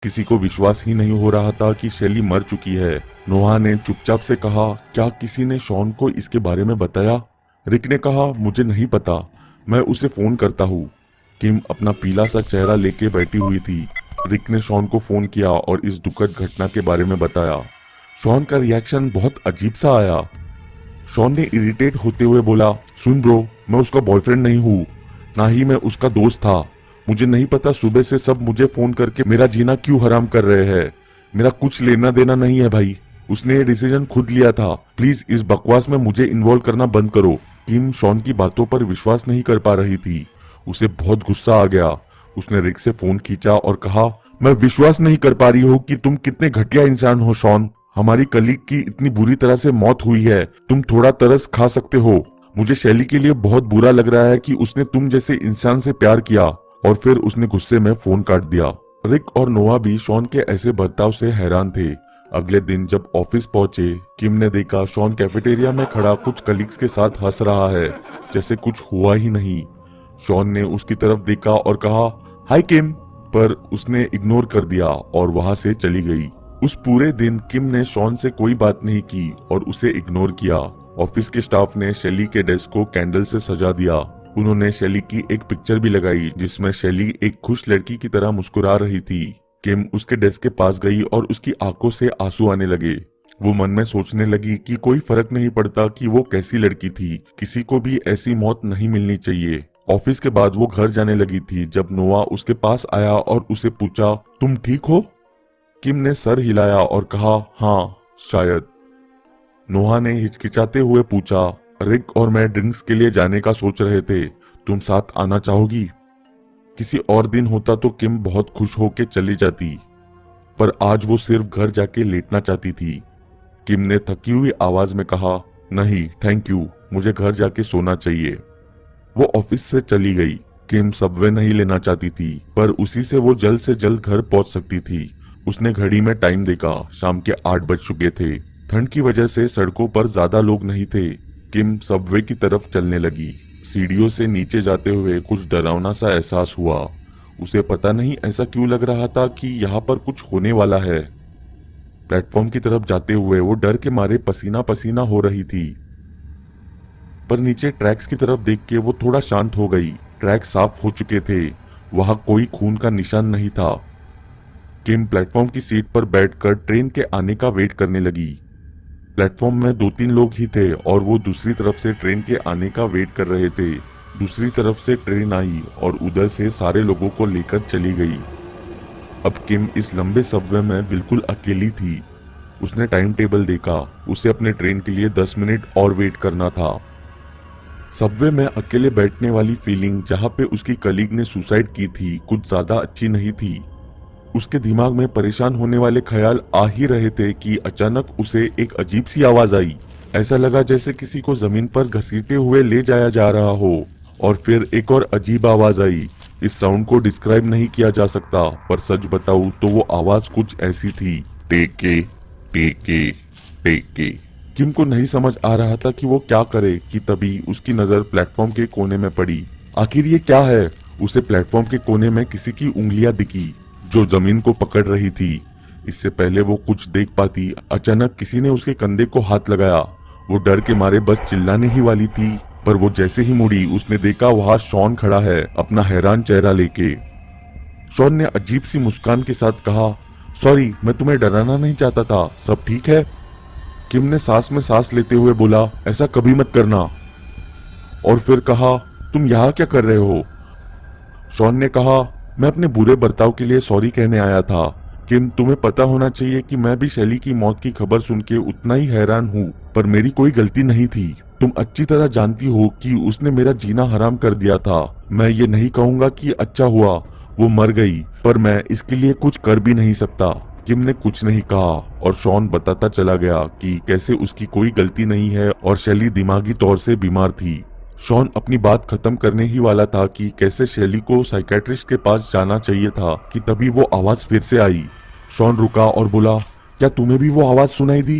किसी को विश्वास ही नहीं हो रहा था कि शैली मर चुकी है। नोहा ने चुपचाप से कहा, क्या किसी ने शॉन को इसके बारे में बताया? रिक ने कहा, मुझे नहीं पता, मैं उसे फोन करता हूँ। किम अपना पीला सा चेहरा लेके बैठी हुई थी। रिक ने शॉन को फोन किया और इस दुखद घटना के बारे में बताया। शॉन का रिएक्शन बहुत अजीब सा आया। शॉन ने इरिटेट होते हुए बोला, सुन ब्रो, मैं उसका बॉयफ्रेंड नहीं हूँ, ना ही मैं उसका दोस्त था। मुझे नहीं पता सुबह से सब मुझे फोन करके मेरा जीना क्यों हराम कर रहे हैं। मेरा कुछ लेना देना नहीं है भाई। उसने ये डिसीजन खुद लिया था। प्लीज इस बकवास में मुझे इन्वॉल्व करना बंद करो। किम शॉन की बातों पर विश्वास नहीं कर पा रही थी। उसे बहुत गुस्सा आ गया। उसने रिक से फोन खींचा और कहा, मैं विश्वास नहीं कर पा रही हूँ कि तुम कितने घटिया इंसान हो शॉन। हमारी कलीग की इतनी बुरी तरह से मौत हुई है, तुम थोड़ा तरस खा सकते हो। मुझे शैली के लिए बहुत बुरा लग रहा है कि उसने तुम जैसे इंसान से प्यार किया। और फिर उसने गुस्से में फोन काट दिया। रिक और नोआ भी शॉन के ऐसे बर्ताव से हैरान थे। अगले दिन जब ऑफिस पहुंचे, किम ने देखा शॉन कैफेटेरिया में खड़ा कुछ कलीग्स के साथ हंस रहा है, जैसे कुछ हुआ ही नहीं। शॉन ने उसकी तरफ देखा और कहा, हाय किम, पर उसने इग्नोर कर दिया और वहां से चली गई। उस पूरे दिन किम ने शॉन से कोई बात नहीं की और उसे इग्नोर किया। ऑफिस के स्टाफ ने शैली के डेस्क को कैंडल से सजा दिया। उन्होंने शैली की एक पिक्चर भी लगाई जिसमें शैली एक खुश लड़की की तरह मुस्कुरा रही थी। किम उसके डेस्क के पास गई और उसकी आंखों से आंसू आने लगे। वो मन में सोचने लगी कि कोई फर्क नहीं पड़ता कि वो कैसी लड़की थी, किसी को भी ऐसी मौत नहीं मिलनी चाहिए। ऑफिस के बाद वो घर जाने लगी थी जब नोआ उसके पास आया और उसे पूछा, तुम ठीक हो? किम ने सर हिलाया और कहा, हाँ शायद। नोहा ने हिचकिचाते हुए पूछा, रिक और मैं ड्रिंक्स के लिए जाने का सोच रहे थे, तुम साथ आना चाहोगी? किसी और दिन होता तो किम बहुत खुश होकर चली जाती, पर आज वो सिर्फ घर जाके लेटना चाहती थी। किम ने थकी हुई आवाज में कहा, नहीं थैंक यू, मुझे घर जाके सोना चाहिए। वो ऑफिस से चली गई। किम सबवे नहीं लेना चाहती थी, पर उसी से वो जल्द से जल्द घर पहुंच सकती थी। उसने घड़ी में टाइम देखा, शाम के 8 बज चुके थे। ठंड की वजह से सड़कों पर ज्यादा लोग नहीं थे। किम सबवे की तरफ चलने लगी। सीढ़ियों से नीचे जाते हुए कुछ डरावना सा एहसास हुआ। उसे पता नहीं ऐसा क्यों लग रहा था कि यहाँ पर कुछ होने वाला है। प्लेटफॉर्म की तरफ जाते हुए वो डर के मारे पसीना पसीना हो रही थी, पर नीचे ट्रैक्स की तरफ देख के वो थोड़ा शांत हो गई। ट्रैक साफ हो चुके थे, वहां कोई खून का निशान नहीं था। किम प्लेटफॉर्म की सीट पर बैठकर ट्रेन के आने का वेट करने लगी। प्लेटफॉर्म में 2-3 लोग ही थे और वो दूसरी तरफ से ट्रेन के आने का वेट कर रहे थे। दूसरी तरफ से ट्रेन आई और उधर से सारे लोगों को लेकर चली गई। अब किम इस लंबे सबवे में बिल्कुल अकेली थी। उसने टाइम टेबल देखा, उसे अपने ट्रेन के लिए 10 मिनट और वेट करना था। सबवे में अकेले बैठने वाली फीलिंग, जहां पे उसकी कलीग ने सुसाइड की थी, कुछ ज्यादा अच्छी नहीं थी। उसके दिमाग में परेशान होने वाले ख्याल आ ही रहे थे कि अचानक उसे एक अजीब सी आवाज आई। ऐसा लगा जैसे किसी को जमीन पर घसीटते हुए ले जाया जा रहा हो। और फिर एक और अजीब आवाज आई। इस साउंड को डिस्क्राइब नहीं किया जा सकता, पर सच बताऊं तो वो आवाज कुछ ऐसी थी, टेके टेके टेके। किम को नहीं समझ आ रहा था कि वो क्या करे कि तभी उसकी नजर प्लेटफॉर्म के कोने में पड़ी। आखिर ये क्या है? उसे प्लेटफॉर्म के कोने में किसी की उंगलियां दिखी जो जमीन को पकड़ रही थी। इससे पहले वो कुछ देख पाती, अचानक किसी ने उसके कंधे को हाथ लगाया। वो डर के मारे बस चिल्लाने ही वाली थी, पर वो जैसे ही मुड़ी उसने देखा वहां शॉन खड़ा है, अपना हैरान चेहरा लेके। शॉन ने अजीब सी मुस्कान के साथ कहा, सॉरी, मैं तुम्हें डराना नहीं चाहता था, सब ठीक है? किम ने सांस में सांस लेते हुए बोला, ऐसा कभी मत करना। और फिर कहा, तुम यहाँ क्या कर रहे हो? शॉन ने कहा, मैं अपने बुरे बर्ताव के लिए सॉरी कहने आया था। किम, तुम्हें पता होना चाहिए कि मैं भी शैली की मौत की खबर सुन के उतना ही हैरान हूँ, पर मेरी कोई गलती नहीं थी। तुम अच्छी तरह जानती हो कि उसने मेरा जीना हराम कर दिया था। मैं ये नहीं कहूंगा कि अच्छा हुआ वो मर गई, पर मैं इसके लिए कुछ कर भी नहीं सकता। किम ने कुछ नहीं कहा और शॉन बताता चला गया कि कैसे उसकी कोई गलती नहीं है और शैली दिमागी तौर से बीमार थी। शॉन अपनी बात खत्म करने ही वाला था कि कैसे शैली को साइकेट्रिस्ट के पास जाना चाहिए था कि तभी वो आवाज फिर से आई। शॉन रुका और बोला, क्या तुम्हें भी वो आवाज सुनाई दी?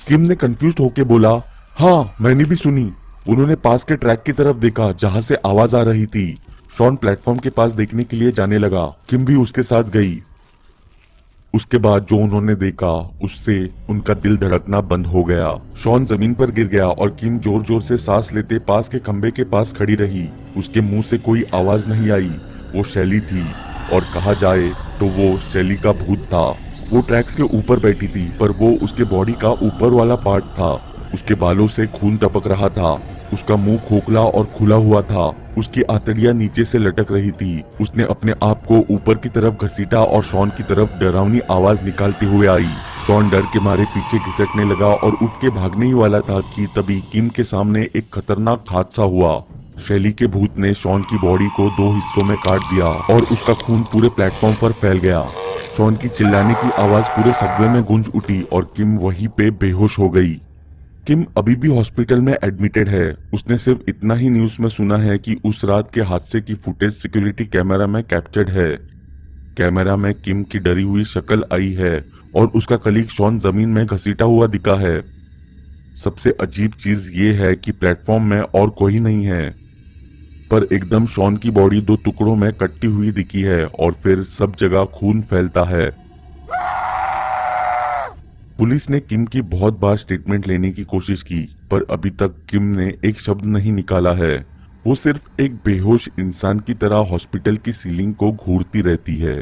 किम ने कंफ्यूज होकर बोला, हाँ मैंने भी सुनी। उन्होंने पास के ट्रैक की तरफ देखा जहां से आवाज आ रही थी। शॉन प्लेटफॉर्म के पास देखने के लिए जाने लगा। किम भी उसके साथ गई। उसके बाद जो उन्होंने देखा उससे उनका दिल धड़कना बंद हो गया। शॉन जमीन पर गिर गया और किम जोर जोर से सांस लेते पास के खंबे के पास खड़ी रही। उसके मुंह से कोई आवाज नहीं आई। वो शैली थी और कहा जाए तो वो शैली का भूत था। वो ट्रैक्स के ऊपर बैठी थी पर वो उसके बॉडी का ऊपर वाला पार्ट था। उसके बालों से खून टपक रहा था। उसका मुंह खोखला और खुला हुआ था। उसकी आंतड़ियां नीचे से लटक रही थी। उसने अपने आप को ऊपर की तरफ घसीटा और शॉन की तरफ डरावनी आवाज निकालते हुए आई। शॉन डर के मारे पीछे घिसटने लगा और उठ के भागने ही वाला था कि तभी किम के सामने एक खतरनाक हादसा हुआ। शैली के भूत ने शॉन की बॉडी को 2 हिस्सों में काट दिया और उसका खून पूरे प्लेटफॉर्म पर फैल गया। शॉन की चिल्लाने की आवाज पूरे सबवे में गूंज उठी और किम वहीं पे बेहोश हो गई। किम अभी भी हॉस्पिटल में एडमिटेड है। उसने सिर्फ इतना ही न्यूज में सुना है कि उस रात के हादसे की फुटेज सिक्योरिटी कैमरा में कैप्चर्ड है। कैमरा में किम की डरी हुई शक्ल आई है और उसका कलीग शॉन जमीन में घसीटा हुआ दिखा है। सबसे अजीब चीज ये है कि प्लेटफॉर्म में और कोई नहीं है, पर एकदम शॉन की बॉडी 2 टुकड़ों में कटी हुई दिखी है और फिर सब जगह खून फैलता है। पुलिस ने किम की बहुत बार स्टेटमेंट लेने की कोशिश की पर अभी तक किम ने एक शब्द नहीं निकाला है। वो सिर्फ एक बेहोश इंसान की तरह हॉस्पिटल की सीलिंग को घूरती रहती है।